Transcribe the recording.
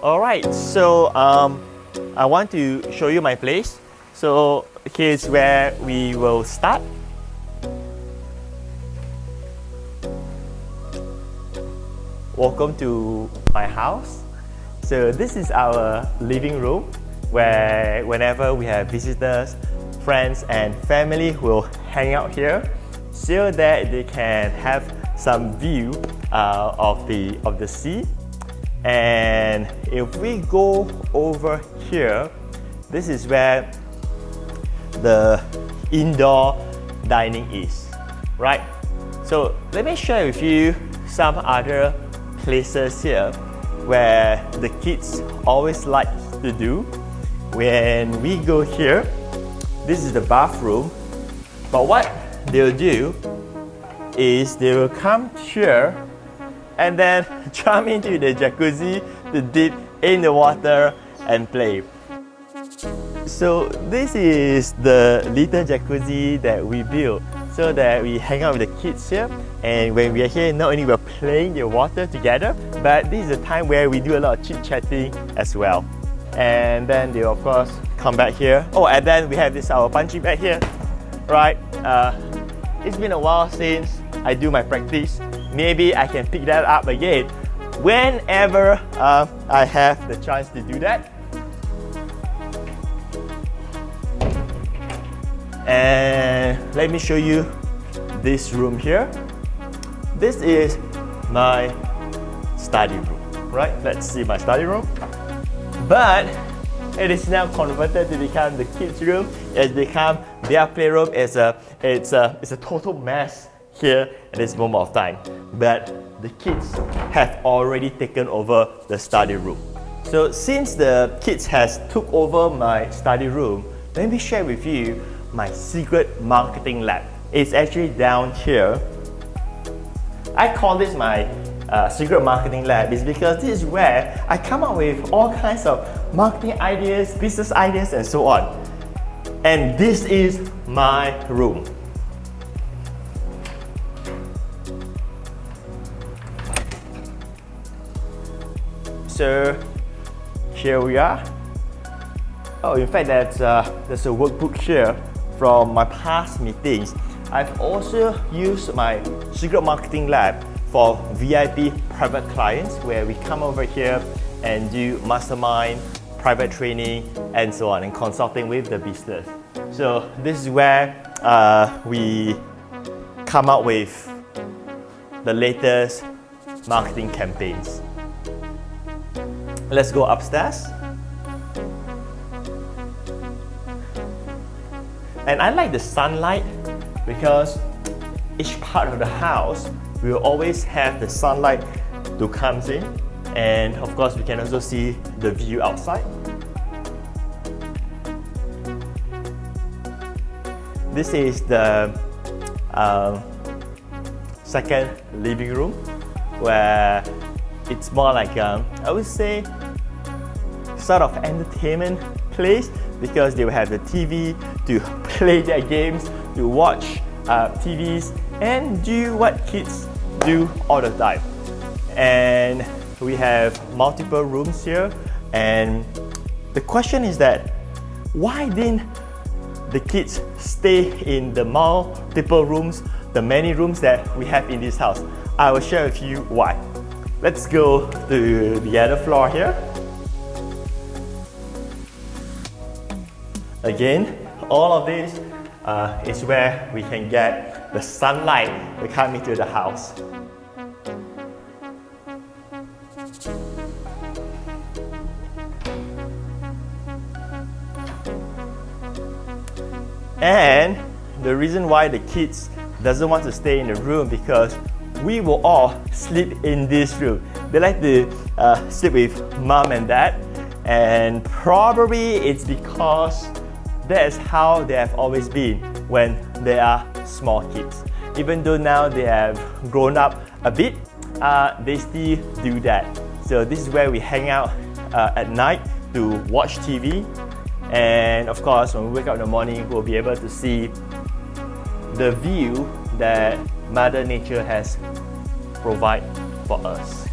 Alright, so I want to show you my place. So here's where we will start. Welcome to my house. So this is our living room where whenever we have visitors, friends and family will hang out here so that they can have some view of the sea. And if we go over here, this is where the indoor dining is, right? So let me share with you some other places here where the kids always like to do. When we go here, this is the bathroom, but what they'll do is they will come here and then jump into the jacuzzi to dip in the water and play. So this is the little jacuzzi that we built so that we hang out with the kids here, and when we are here, not only we're playing the water together, but this is a time where we do a lot of chit-chatting as well. And then they of course come back here. Oh, and then we have this our punching bag here, right? It's been a while since I do my practice. Maybe I can pick that up again whenever I have the chance to do that. And let me show you this room here. This is my study room, right? Let's see my study room. But it is now converted to become the kids' room. It's become their playroom. It's a total mess here at this moment of time. But the kids have already taken over the study room. So since the kids has took over my study room, let me share with you my secret marketing lab. It's actually down here. I call this my secret marketing lab is because this is where I come up with all kinds of marketing ideas, business ideas and so on. And this is my room. So here we are. Oh, in fact, there's a workbook here from my past meetings. I've also used my secret marketing lab for VIP private clients where we come over here and do mastermind, private training and so on, and consulting with the business. So this is where we come up with the latest marketing campaigns. Let's go upstairs. And I like the sunlight because each part of the house will always have the sunlight to come in, and of course we can also see the view outside. This is the second living room where it's more like I would say sort of entertainment place because they will have the TV to play their games, to watch TVs and do what kids do all the time. And we have multiple rooms here, and the question is that why didn't the kids stay in the multiple rooms, the many rooms that we have in this house? I will share with you why. Let's go to the other floor here. Again, all of this is where we can get the sunlight to come into the house. And the reason why the kids doesn't want to stay in the room because we will all sleep in this room. They like to sleep with mom and dad, and probably it's because that's how they have always been when they are small kids. Even though now they have grown up a bit, they still do that. So this is where we hang out at night to watch TV. And of course, when we wake up in the morning, we'll be able to see the view that Mother Nature has provided for us.